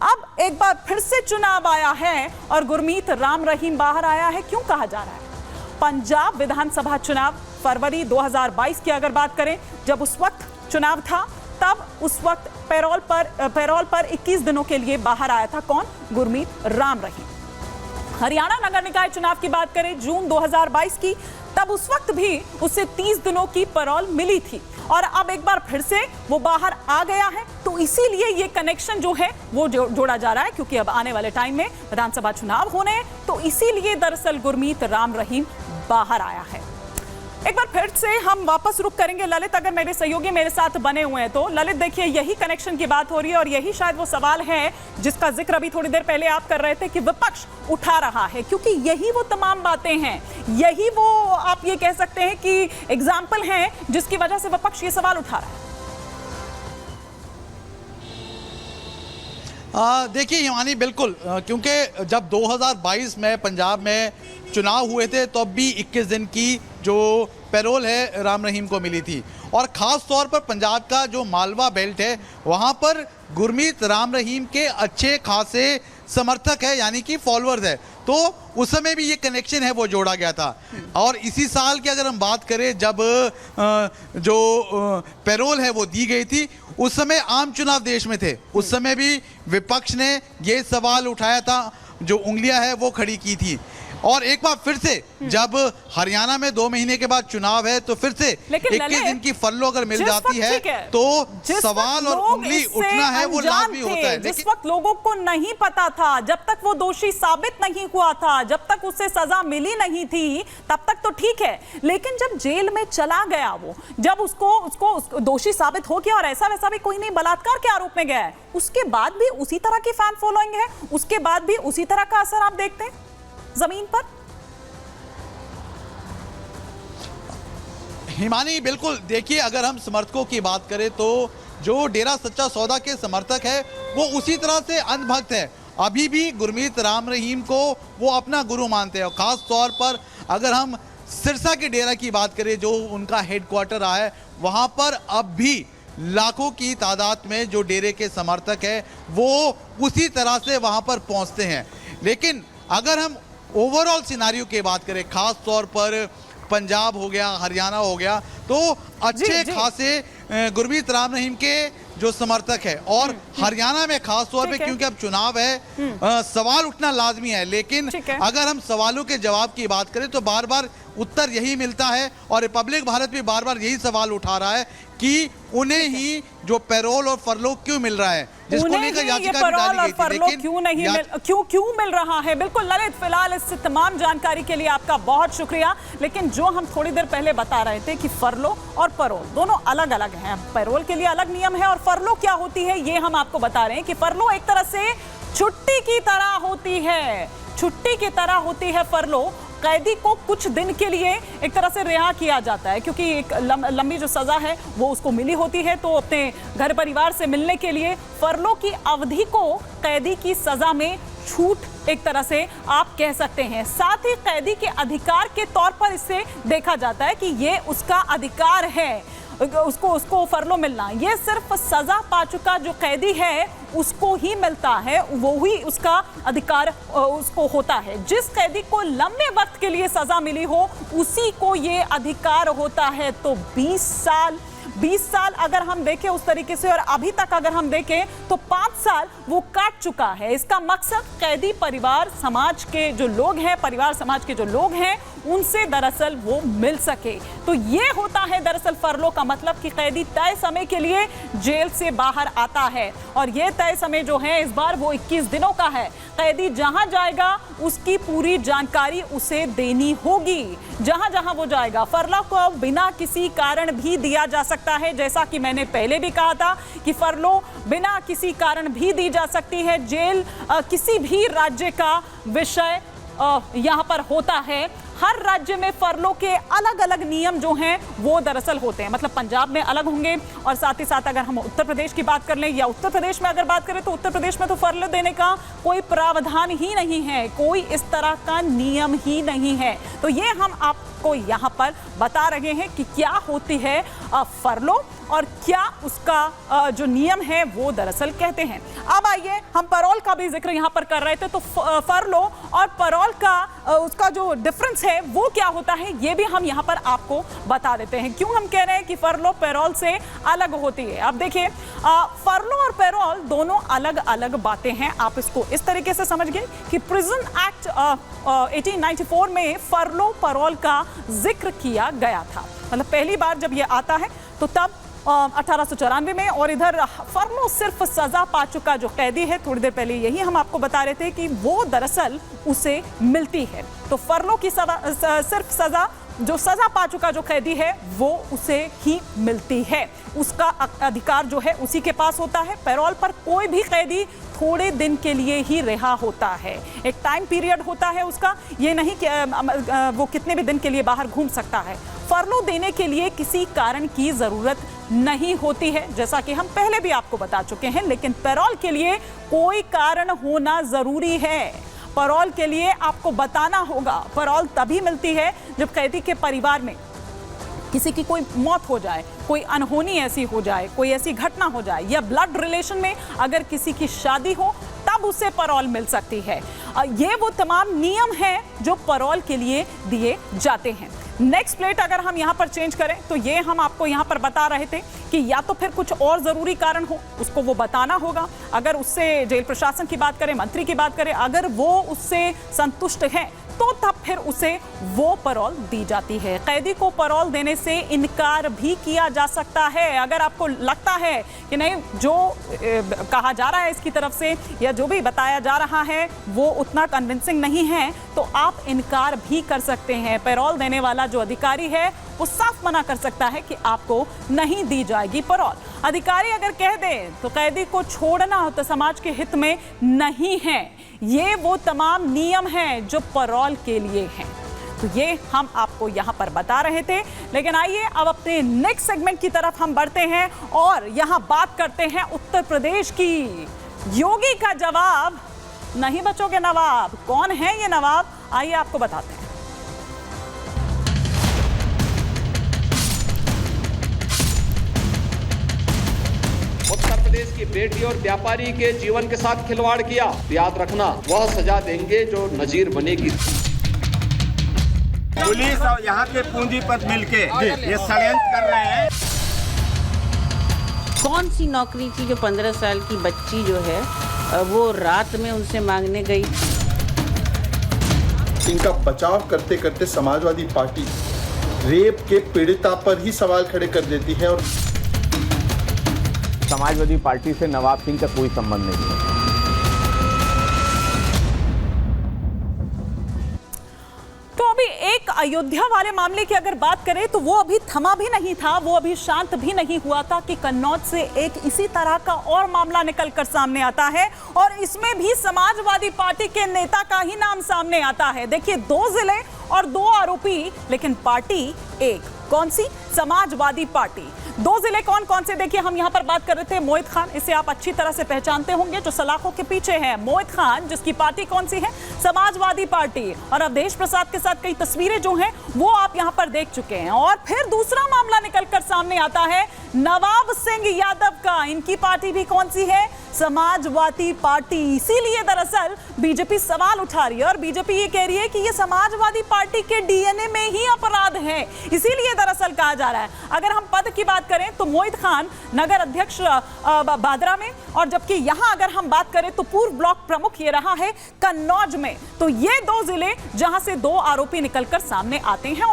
अब एक बार फिर से चुनाव आया है और गुरमीत राम रहीम बाहर आया है। क्यों कहा जा रहा है? पंजाब विधानसभा चुनाव फरवरी 2022 की अगर बात करें, जब उस वक्त चुनाव था, तब उस वक्त पैरोल पर 21 दिनों के लिए बाहर आया था। कौन? गुरमीत राम रहीम। हरियाणा नगर निकाय चुनाव की बात करें जून 2022 की, तब उस वक्त भी उसे 30 दिनों की पैरोल मिली थी और अब एक बार फिर से वो बाहर आ गया है। तो इसीलिए ये कनेक्शन जो है वो जोड़ा जा रहा है, क्योंकि अब आने वाले टाइम में विधानसभा चुनाव होने हैं, तो इसीलिए दरअसल गुरमीत राम रहीम बाहर आया है। एक बार फिर से हम वापस रुक करेंगे ललित, अगर मेरे सहयोगी मेरे साथ बने हुए हैं तो। ललित देखिए, यही कनेक्शन की बात हो रही है और यही शायद वो सवाल है जिसका जिक्र अभी थोड़ी देर पहले आप कर रहे थे कि विपक्ष उठा रहा है, क्योंकि यही वो तमाम बातें हैं, यही वो आप ये कह सकते हैं कि एग्जाम्पल है जिसकी वजह से विपक्ष ये सवाल उठा रहा है। देखिए हिमानी, बिल्कुल, क्योंकि जब 2022 में पंजाब में चुनाव हुए थे तो अब भी 21 दिन की जो पैरोल है राम रहीम को मिली थी और ख़ास तौर पर पंजाब का जो मालवा बेल्ट है वहाँ पर गुरमीत राम रहीम के अच्छे खासे समर्थक है, यानी कि फॉलोअर्स है। तो उस समय भी ये कनेक्शन है वो जोड़ा गया था। और इसी साल की अगर हम बात करें, जब जो पैरोल है वो दी गई थी, उस समय आम चुनाव देश में थे, उस समय भी विपक्ष ने ये सवाल उठाया था, जो उंगलियां है वो खड़ी की थी। और एक बार फिर से जब हरियाणा में 2 महीने के बाद चुनाव है तो फिर से 21 दिन की फरलो अगर मिल जाती है तो सवाल और उंगली उठना है वो लाजमी होता है। जिस वक्त लोगों को नहीं पता था, जब तक वो दोषी साबित नहीं हुआ था, जब तक उसे सजा मिली नहीं थी, तब तक तो ठीक है, लेकिन जब जेल में चला गया वो, जब उसको दोषी साबित हो गया और ऐसा वैसा भी कोई नहीं, बलात्कार के आरोप में गया है, उसके बाद भी उसी तरह की फैन फॉलोइंग है, उसके बाद भी उसी तरह का असर आप देखते हैं जमीन पर। हिमानी, बिल्कुल, देखिए, अगर हम समर्थकों की बात करें तो जो डेरा सच्चा सौदा के समर्थक है वो उसी तरह से अंधभक्त है। अभी भी गुरमीत राम रहीम को वो अपना गुरु मानते हैं और ख़ास तौर पर अगर हम सिरसा के डेरा की बात करें, जो उनका हेडक्वार्टर रहा है, वहाँ पर अब भी लाखों की तादाद में जो डेरे के समर्थक है वो उसी तरह से वहाँ पर पहुँचते हैं। लेकिन अगर हम ओवरऑल सिनारियो की बात करें, खास तौर पर पंजाब हो गया, हरियाणा हो गया, तो अच्छे खासे गुरमीत राम रहीम के जो समर्थक है और हरियाणा में खास तौर पे, क्योंकि अब चुनाव है, सवाल उठना लाजमी है। लेकिन अगर हम सवालों के जवाब की बात करें तो बार बार उत्तर यही मिलता है और रिपब्लिक भारत भी बार बार यही सवाल उठा रहा है कि उन्हें ही जो पैरोल और फरलो क्यों मिल रहा है, जिसको लेकर याचिका भी डाली गई थी, लेकिन क्यों मिल रहा है। बिल्कुल ललित, फिलहाल इस तमाम जानकारी के लिए आपका बहुत शुक्रिया। लेकिन जो हम थोड़ी देर पहले बता रहे थे कि फरलो और पैरोल दोनों अलग अलग हैं, पैरोल के लिए अलग नियम है और फरलो क्या होती है ये हम आपको बता रहे हैं कि फरलो एक तरह से छुट्टी की तरह होती है, छुट्टी की तरह होती है फरलो। कैदी को कुछ दिन के लिए एक तरह से रिहा किया जाता है, क्योंकि एक लंबी जो सजा है वो उसको मिली होती है, तो अपने घर परिवार से मिलने के लिए फरलो की अवधि को कैदी की सजा में छूट एक तरह से आप कह सकते हैं। साथ ही कैदी के अधिकार के तौर पर इसे देखा जाता है कि ये उसका अधिकार है, उसको फरलो मिलना। ये सिर्फ सजा पा चुका जो कैदी है उसको ही मिलता है, वो ही उसका अधिकार उसको होता है। जिस कैदी को लंबे वक्त के लिए सजा मिली हो उसी को ये अधिकार होता है। तो 20 साल अगर हम देखें उस तरीके से, और अभी तक अगर हम देखें तो 5 साल वो काट चुका है। इसका मकसद कैदी परिवार समाज के जो लोग हैं, परिवार समाज के जो लोग हैं, उनसे दरअसल वो मिल सके। तो ये होता है दरअसल फरलो का मतलब कि कैदी तय समय के लिए जेल से बाहर आता है और ये तय समय जो है इस बार वो 21 दिनों का है। कैदी जहां जाएगा उसकी पूरी जानकारी उसे देनी होगी, जहां जहां वो जाएगा। फरलो को बिना किसी कारण भी दिया जा सकता है, जैसा कि मैंने पहले भी कहा था कि फरलो बिना किसी कारण भी दी जा सकती है। जेल किसी भी राज्य का विषय यहाँ पर होता है। हर राज्य में फरलो के अलग अलग नियम जो हैं वो दरअसल होते हैं, मतलब पंजाब में अलग होंगे और साथ ही साथ अगर हम उत्तर प्रदेश की बात कर लें या उत्तर प्रदेश में अगर बात करें तो उत्तर प्रदेश में तो फरलो देने का कोई प्रावधान ही नहीं है, कोई इस तरह का नियम ही नहीं है। तो ये हम आपको यहाँ पर बता रहे हैं कि क्या होती है फरलो और क्या उसका जो नियम है वो दरअसल कहते हैं। अब आइए हम पैरोल का भी जिक्र यहाँ पर कर रहे थे, तो फरलो और पैरोल का उसका जो डिफरेंस है वो क्या होता है ये भी हम यहाँ पर आपको बता देते हैं। क्यों हम कह रहे हैं कि फरलो पैरोल से अलग होती है। अब देखिए फरलो और पैरोल दोनों अलग अलग बातें हैं। आप इसको इस तरीके से समझिए कि प्रिजन एक्ट 1894 में फरलो पैरोल का जिक्र किया गया था। मतलब पहली बार जब ये आता है तो तब 1894 में, और इधर फरलो सिर्फ सजा पा चुका जो कैदी है, थोड़ी देर पहले यही हम आपको बता रहे थे कि वो दरअसल उसे मिलती है। तो फरलो की सिर्फ सजा, जो सजा पा चुका जो कैदी है वो उसे ही मिलती है, उसका अधिकार जो है उसी के पास होता है। पैरोल पर कोई भी कैदी थोड़े दिन के लिए ही रिहा होता है, एक टाइम पीरियड होता है उसका, ये नहीं कि वो कितने भी दिन के लिए बाहर घूम सकता है। फरलो देने के लिए किसी कारण की जरूरत नहीं होती है, जैसा कि हम पहले भी आपको बता चुके हैं, लेकिन पैरोल के लिए कोई कारण होना जरूरी है। पैरोल के लिए आपको बताना होगा। पैरोल तभी मिलती है जब कैदी के परिवार में किसी की कोई मौत हो जाए, कोई अनहोनी ऐसी हो जाए, कोई ऐसी घटना हो जाए, या ब्लड रिलेशन में अगर किसी की शादी हो तब उसे पैरोल मिल सकती है। ये वो तमाम नियम हैं जो पैरोल के लिए दिए जाते हैं। नेक्स्ट प्लेट अगर हम यहाँ पर चेंज करें तो ये हम आपको यहाँ पर बता रहे थे कि या तो फिर कुछ और ज़रूरी कारण हो, उसको वो बताना होगा। अगर उससे जेल प्रशासन की बात करें, मंत्री की बात करें, अगर वो उससे संतुष्ट है तो तब फिर उसे वो पैरोल दी जाती है। कैदी को पैरोल देने से इनकार भी किया जा सकता है। अगर आपको लगता है कि नहीं, जो कहा जा रहा है इसकी तरफ से या जो भी बताया जा रहा है वो उतना कन्विंसिंग नहीं है, तो आप इनकार भी कर सकते हैं। पैरोल देने वाला जो अधिकारी है वो साफ मना कर सकता है कि आपको नहीं दी जाएगी पैरोल। अधिकारी अगर कह दे तो कैदी को छोड़ना हो तो समाज के हित में नहीं है। ये वो तमाम नियम हैं जो पैरोल के लिए हैं। तो ये हम आपको यहां पर बता रहे थे। लेकिन आइए अब अपने नेक्स्ट सेगमेंट की तरफ हम बढ़ते हैं और यहां बात करते हैं उत्तर प्रदेश की। योगी का जवाब, नहीं बचोगे नवाब। कौन है ये नवाब, आइए आपको बताते हैं। उत्तर प्रदेश की बेटी और व्यापारी के जीवन के साथ खिलवाड़ किया, याद रखना वह सजा देंगे जो नजीर बनेगी। पुलिस और यहाँ के पूंजीपति मिलके ये षड्यंत्र कर रहे हैं। कौन सी नौकरी थी जो 15 साल की बच्ची जो है वो रात में उनसे मांगने गई। इनका बचाव करते करते समाजवादी पार्टी रेप के पीड़िता पर ही सवाल खड़े कर देती है। और समाजवादी पार्टी से नवाब सिंह का कोई संबंध नहीं है। तो अभी एक अयोध्या वाले मामले की अगर बात करें तो वो अभी थमा भी नहीं था, वो अभी शांत भी नहीं हुआ था कि कन्नौज से एक इसी तरह का और मामला निकलकर सामने आता है और इसमें भी समाजवादी पार्टी के नेता का ही नाम सामने आता है। देखिए, 2 जिले और 2 आरोपी, लेकिन पार्टी एक। कौन सी? समाजवादी पार्टी। 2 जिले कौन कौन से? देखिए, हम यहां पर बात कर रहे थे मोहित खान, इसे आप अच्छी तरह से पहचानते होंगे, जो सलाखों के पीछे है। मोहित खान, जिसकी पार्टी कौन सी है? समाजवादी पार्टी। और अवधेश प्रसाद के साथ कई तस्वीरें जो हैं वो आप यहां पर देख चुके हैं। और फिर दूसरा मामला निकलकर सामने आता है नवाब सिंह यादव का। इनकी पार्टी भी कौन सी है? समाजवादी पार्टी। इसीलिए दरअसल बीजेपी सवाल उठा रही है और बीजेपी ये कह रही है कि ये समाजवादी पार्टी के डीएनए में ही अपराध है, इसीलिए दरअसल कहा जा रहा है। अगर हम पद की बात करें तो मोहित खान नगर अध्यक्ष बादरा में, और जबकि यहां अगर हम बात करें तो पूर्व ब्लॉक प्रमुख ये रहा है कन्नौज में। तो ये 2 जिले जहां से 2 आरोपी निकलकर सामने आते हैं।